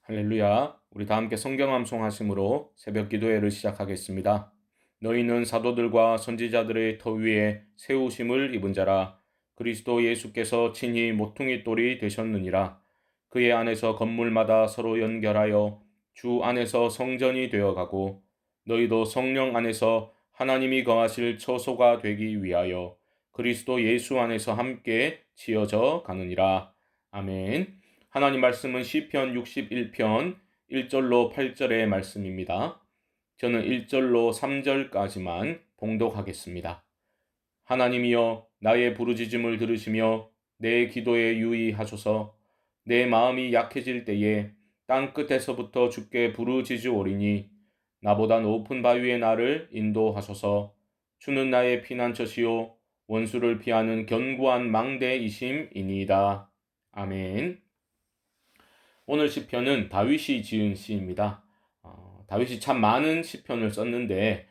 할렐루야. 우리 다 함께 성경 암송하심으로 새벽 기도회를 시작하겠습니다. 너희는 사도들과 선지자들의 터 위에 세우심을 입은 자라. 그리스도 예수께서 친히 모퉁이 돌이 되셨느니라. 그의 안에서 건물마다 서로 연결하여 주 안에서 성전이 되어가고 너희도 성령 안에서 하나님이 거하실 처소가 되기 위하여 그리스도 예수 안에서 함께 지어져 가느니라. 아멘. 하나님 말씀은 시편 61편 1절로 8절의 말씀입니다. 저는 1절로 3절까지만 봉독하겠습니다. 하나님이여 나의 부르짖음을 들으시며 내 기도에 유의하소서. 내 마음이 약해질 때에 땅 끝에서부터 주께 부르짖으오리니 나보다 높은 바위에 나를 인도하소서. 주는 나의 피난처시요 원수를 피하는 견고한 망대이심이니이다. 아멘. 오늘 시편은 다윗이 지은 시입니다. 다윗이 참 많은 시편을 썼는데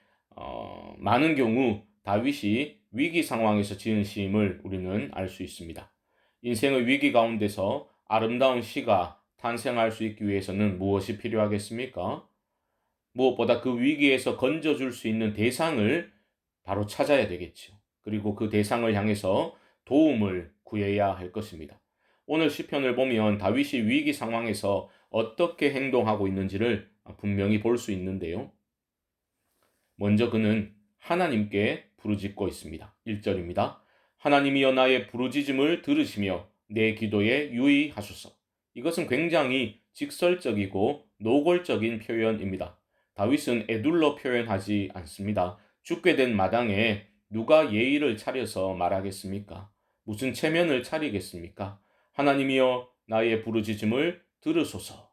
많은 경우 다윗이 위기 상황에서 지은 시임을 우리는 알 수 있습니다. 인생의 위기 가운데서 아름다운 시가 탄생할 수 있기 위해서는 무엇이 필요하겠습니까? 무엇보다 그 위기에서 건져줄 수 있는 대상을 바로 찾아야 되겠죠. 그리고 그 대상을 향해서 도움을 구해야 할 것입니다. 오늘 시편을 보면 다윗이 위기 상황에서 어떻게 행동하고 있는지를 분명히 볼 수 있는데요. 먼저 그는 하나님께 부르짖고 있습니다. 1절입니다. 하나님이여 나의 부르짖음을 들으시며 내 기도에 유의하소서. 이것은 굉장히 직설적이고 노골적인 표현입니다. 다윗은 에둘러 표현하지 않습니다. 죽게 된 마당에 누가 예의를 차려서 말하겠습니까? 무슨 체면을 차리겠습니까? 하나님이여 나의 부르짖음을 들으소서.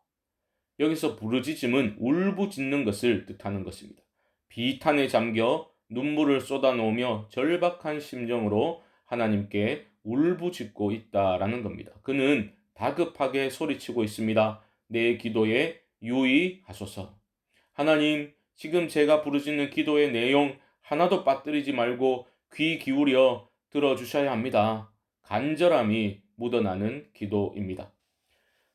여기서 부르짖음은 울부짖는 것을 뜻하는 것입니다. 비탄에 잠겨 눈물을 쏟아놓으며 절박한 심정으로 하나님께 울부짖고 있다라는 겁니다. 그는 다급하게 소리치고 있습니다. 내 기도에 유의하소서. 하나님, 지금 제가 부르짖는 기도의 내용 하나도 빠뜨리지 말고 귀 기울여 들어주셔야 합니다. 간절함이 묻어나는 기도입니다.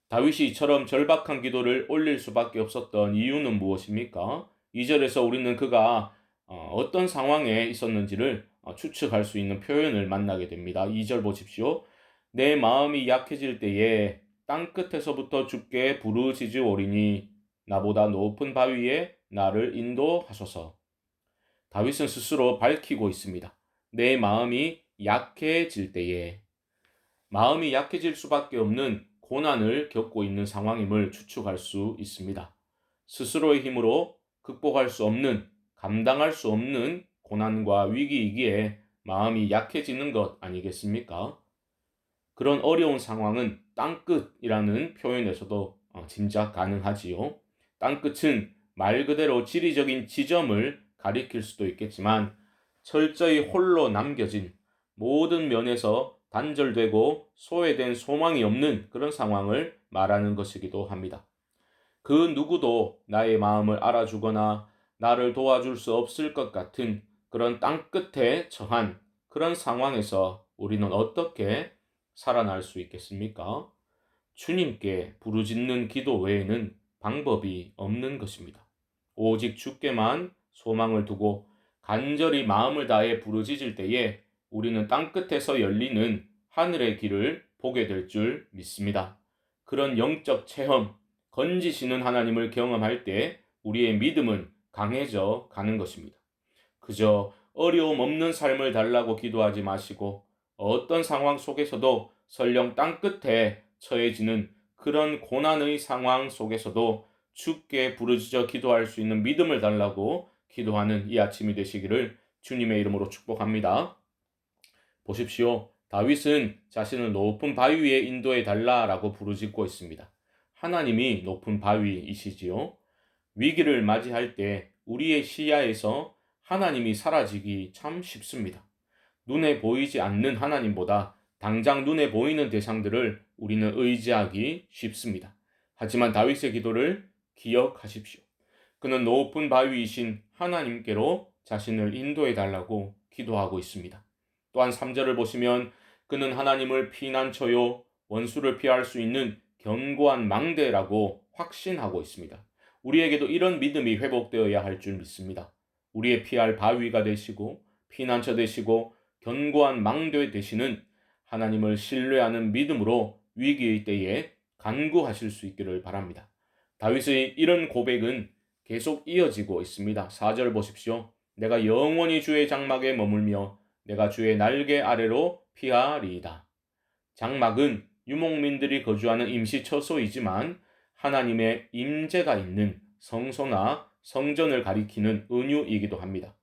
다윗이 이처럼 절박한 기도를 올릴 수밖에 없었던 이유는 무엇입니까? 2절에서 우리는 그가 어떤 상황에 있었는지를 추측할 수 있는 표현을 만나게 됩니다. 2절 보십시오. 내 마음이 약해질 때에 땅끝에서부터 주께 부르짖으오리니 나보다 높은 바위에 나를 인도하소서. 다윗은 스스로 밝히고 있습니다. 내 마음이 약해질 때에 마음이 약해질 수밖에 없는 고난을 겪고 있는 상황임을 추측할 수 있습니다. 스스로의 힘으로 극복할 수 없는, 감당할 수 없는 고난과 위기이기에 마음이 약해지는 것 아니겠습니까? 그런 어려운 상황은 땅끝이라는 표현에서도 짐작 가능하지요. 땅끝은 말 그대로 지리적인 지점을 가리킬 수도 있겠지만 철저히 홀로 남겨진 모든 면에서 단절되고 소외된 소망이 없는 그런 상황을 말하는 것이기도 합니다. 그 누구도 나의 마음을 알아주거나 나를 도와줄 수 없을 것 같은 그런 땅끝에 처한 그런 상황에서 우리는 어떻게 살아날 수 있겠습니까? 주님께 부르짖는 기도 외에는 방법이 없는 것입니다. 오직 주께만 소망을 두고 간절히 마음을 다해 부르짖을 때에 우리는 땅끝에서 열리는 하늘의 길을 보게 될 줄 믿습니다. 그런 영적 체험, 건지시는 하나님을 경험할 때 우리의 믿음은 강해져 가는 것입니다. 그저 어려움 없는 삶을 달라고 기도하지 마시고 어떤 상황 속에서도 설령 땅끝에 처해지는 그런 고난의 상황 속에서도 주께 부르짖어 기도할 수 있는 믿음을 달라고 기도하는 이 아침이 되시기를 주님의 이름으로 축복합니다. 보십시오. 다윗은 자신을 높은 바위 위에 인도해 달라라고 부르짖고 있습니다. 하나님이 높은 바위이시지요. 위기를 맞이할 때 우리의 시야에서 하나님이 사라지기 참 쉽습니다. 눈에 보이지 않는 하나님보다 당장 눈에 보이는 대상들을 우리는 의지하기 쉽습니다. 하지만 다윗의 기도를 기억하십시오. 그는 높은 바위이신 하나님께로 자신을 인도해 달라고 기도하고 있습니다. 또한 3절을 보시면 그는 하나님을 피난처요 원수를 피할 수 있는 견고한 망대라고 확신하고 있습니다. 우리에게도 이런 믿음이 회복되어야 할 줄 믿습니다. 우리의 피할 바위가 되시고 피난처 되시고 견고한 망대 되시는 하나님을 신뢰하는 믿음으로 위기의 때에 간구하실 수 있기를 바랍니다. 다윗의 이런 고백은 계속 이어지고 있습니다. 4절 보십시오. 내가 영원히 주의 장막에 머물며 내가 주의 날개 아래로 피하리이다. 장막은 유목민들이 거주하는 임시 처소이지만 하나님의 임재가 있는 성소나 성전을 가리키는 은유이기도 합니다.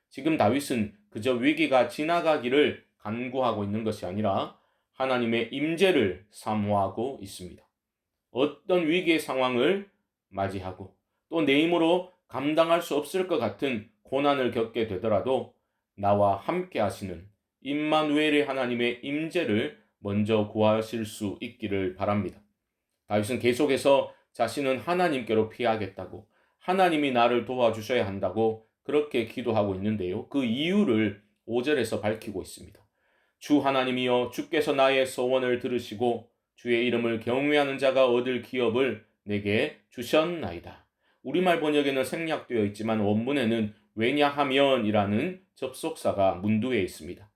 지금 다윗은 그저 위기가 지나가기를 간구하고 있는 것이 아니라 하나님의 임재를 사모하고 있습니다. 어떤 위기의 상황을 맞이하고 또 내 힘으로 감당할 수 없을 것 같은 고난을 겪게 되더라도 나와 함께 하시는 임마누엘의 하나님의 임재를 먼저 구하실 수 있기를 바랍니다. 다윗은 계속해서 자신은 하나님께로 피하겠다고, 하나님이 나를 도와주셔야 한다고 그렇게 기도하고 있는데요. 그 이유를 5절에서 밝히고 있습니다. 주 하나님이여, 주께서 나의 소원을 들으시고 주의 이름을 경외하는 자가 얻을 기업을 내게 주셨나이다. 우리말 번역에는 생략되어 있지만 원문에는 왜냐하면이라는 접속사가 문두에 있습니다.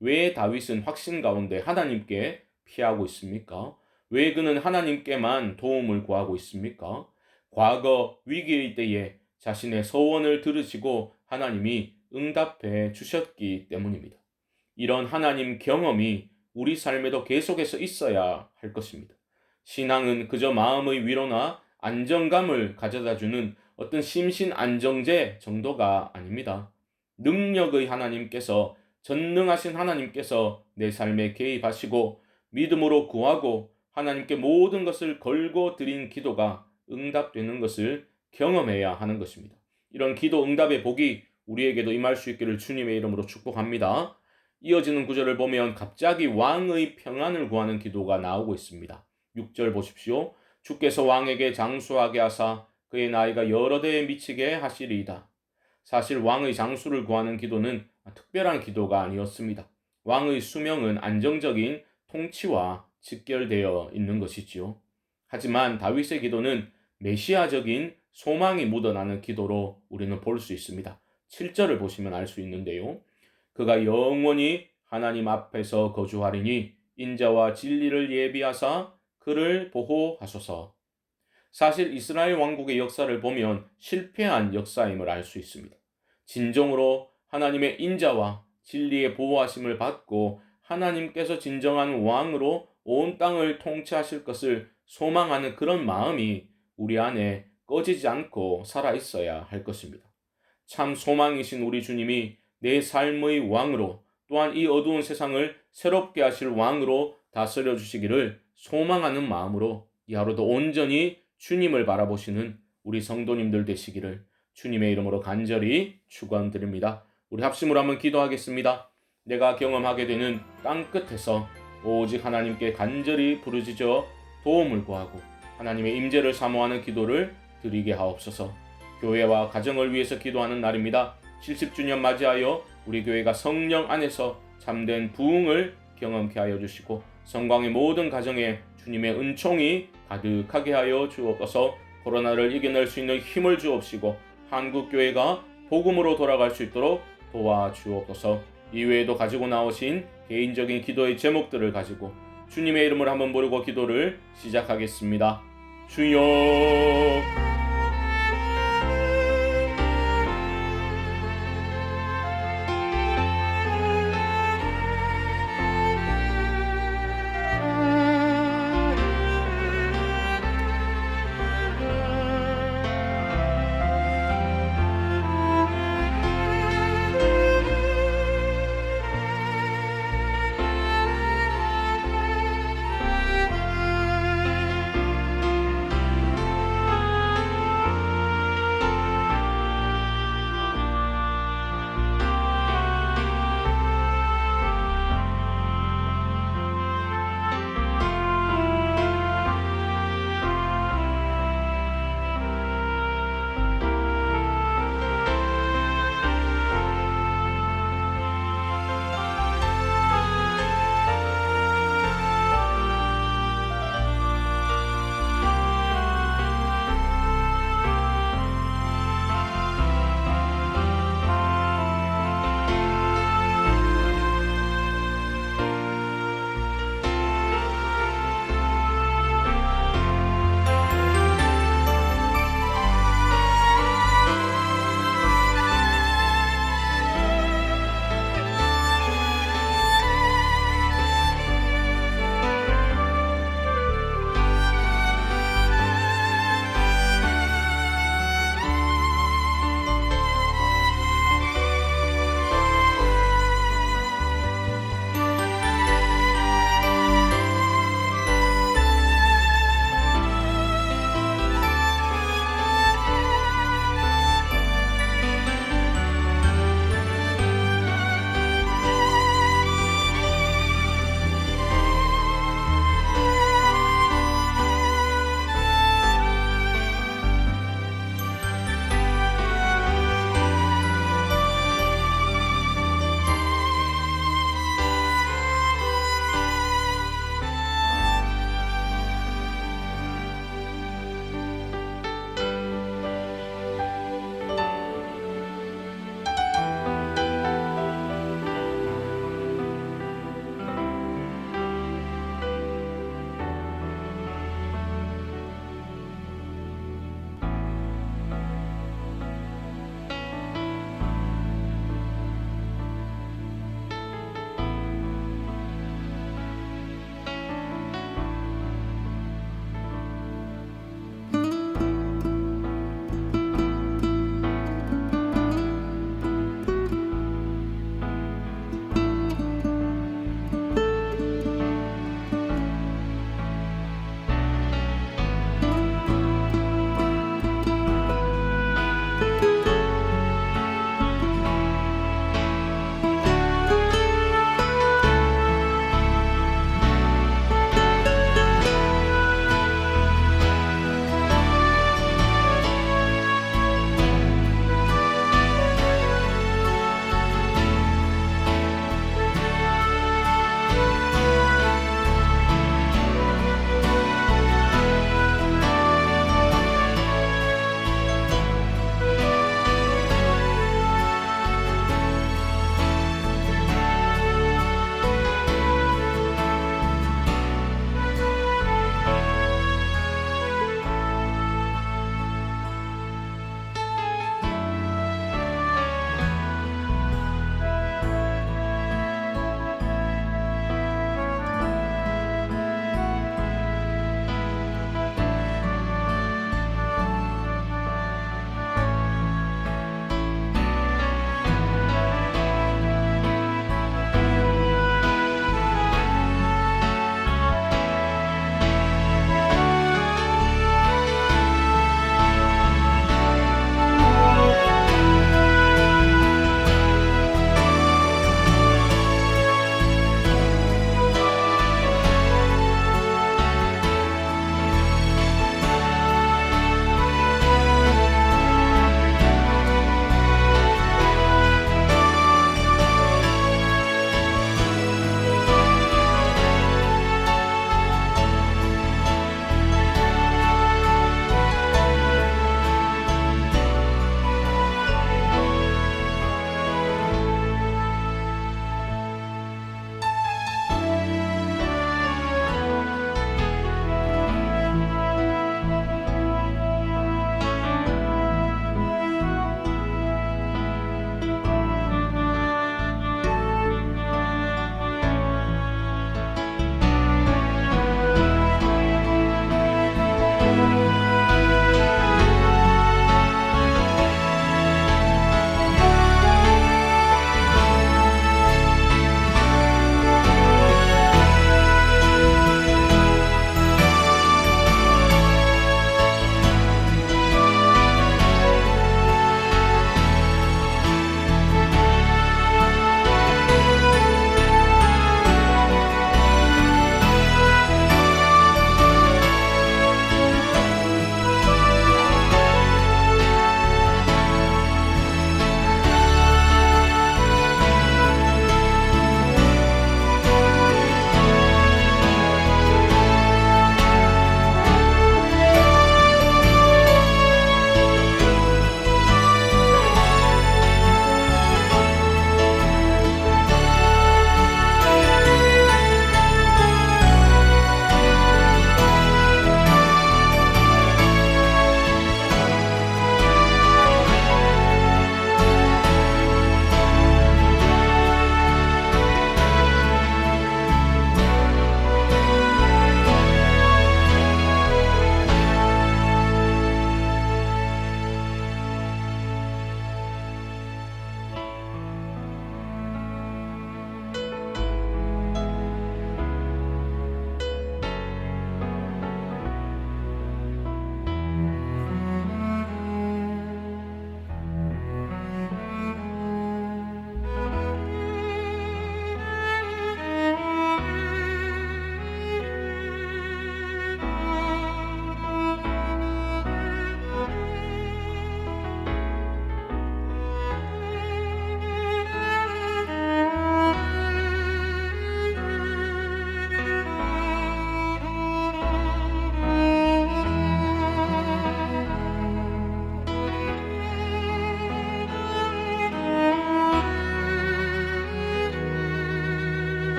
왜 다윗은 확신 가운데 하나님께 피하고 있습니까? 왜 그는 하나님께만 도움을 구하고 있습니까? 과거 위기의 때에 자신의 소원을 들으시고 하나님이 응답해 주셨기 때문입니다. 이런 하나님 경험이 우리 삶에도 계속해서 있어야 할 것입니다. 신앙은 그저 마음의 위로나 안정감을 가져다주는 어떤 심신 안정제 정도가 아닙니다. 능력의 하나님께서, 전능하신 하나님께서 내 삶에 개입하시고 믿음으로 구하고 하나님께 모든 것을 걸고 드린 기도가 응답되는 것을 경험해야 하는 것입니다. 이런 기도 응답의 복이 우리에게도 임할 수 있기를 주님의 이름으로 축복합니다. 이어지는 구절을 보면 갑자기 왕의 평안을 구하는 기도가 나오고 있습니다. 6절 보십시오. 주께서 왕에게 장수하게 하사 그의 나이가 여러 대에 미치게 하시리이다. 사실 왕의 장수를 구하는 기도는 특별한 기도가 아니었습니다. 왕의 수명은 안정적인 통치와 직결되어 있는 것이지요. 하지만 다윗의 기도는 메시아적인 소망이 묻어나는 기도로 우리는 볼 수 있습니다. 7절을 보시면 알 수 있는데요. 그가 영원히 하나님 앞에서 거주하리니 인자와 진리를 예비하사 그를 보호하소서. 사실 이스라엘 왕국의 역사를 보면 실패한 역사임을 알 수 있습니다. 진정으로 하나님의 인자와 진리의 보호하심을 받고 하나님께서 진정한 왕으로 온 땅을 통치하실 것을 소망하는 그런 마음이 우리 안에 꺼지지 않고 살아 있어야 할 것입니다. 참 소망이신 우리 주님이 내 삶의 왕으로, 또한 이 어두운 세상을 새롭게 하실 왕으로 다스려 주시기를 소망하는 마음으로 이 하루도 온전히 주님을 바라보시는 우리 성도님들 되시기를 주님의 이름으로 간절히 축원드립니다. 우리 합심으로 한번 기도하겠습니다. 내가 경험하게 되는 땅끝에서 오직 하나님께 간절히 부르짖어 도움을 구하고 하나님의 임재를 사모하는 기도를 드리게 하옵소서. 교회와 가정을 위해서 기도하는 날입니다. 70주년 맞이하여 우리 교회가 성령 안에서 참된 부흥을 경험케 하여 주시고 성광의 모든 가정에 주님의 은총이 가득하게 하여 주옵소서. 코로나를 이겨낼 수 있는 힘을 주옵시고 한국교회가 복음으로 돌아갈 수 있도록 도와주옵소서. 이외에도 가지고 나오신 개인적인 기도의 제목들을 가지고 주님의 이름을 한번 부르고 기도를 시작하겠습니다. 주여